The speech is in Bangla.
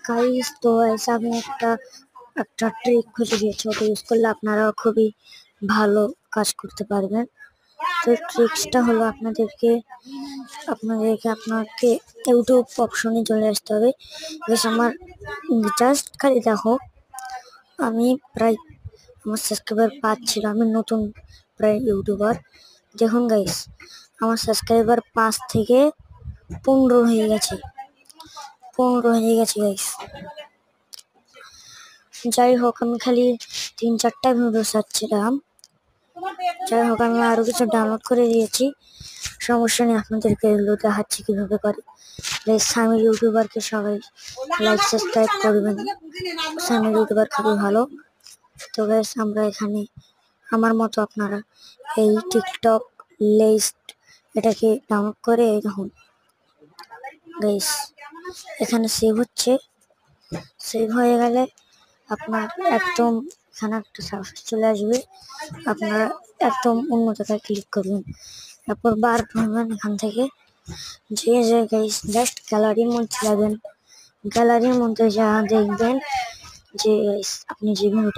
গাইস তো ऐसा আমি একটা ট্রিক খুঁজে দিয়েছি, ওটা ইউজ করলে আপনারাও খুবই ভালো কাজ করতে পারবেন। তো ট্রিক্সটা হলো আপনাকে ইউটিউব অপশনে চলে আসতে হবে। বেশ আমার জাস্ট খালি দেখো, আমি প্রায় আমার সাবস্ক্রাইবার পাচ্ছিল, আমি নতুন প্রায় ইউটিউবার। দেখুন গাইস, আমার সাবস্ক্রাইবার 5 থেকে 15 হয়ে গেছে, গাইস। যাই হোক, আমি খালি 3-4টা ভিডিও সারছিলাম। যাই হোক, আমি আরো কিছু ডাউনলোড করে দিয়েছি, সমস্যা নেই। আপনাদেরকে এগুলো দেখাচ্ছি কিভাবে করে। সামির ইউটিউবারকে সবাই লাইক সাবস্ক্রাইব করবেন, সামির ইউটিউবার খুবই ভালো। তো গাইস, আমরা এখানে আমার মতো আপনারা এই টিকটক লিস্ট এটাকে ডাউনলোড করে দেখুন গাইস, এখানে সেভ হচ্ছে। সেভ হয়ে গেলে আপনার একদম এখানে একটা সার্ফেস চলে আসবে, আপনারা একদম অন্য জায়গায় ক্লিক করবেন, তারপর বার করবেন এখান থেকে। যে গাইস জাস্ট গ্যালারির মধ্যে যাবেন, গ্যালারির মধ্যে যা দেখবেন যে আপনি যে ভিডিওটা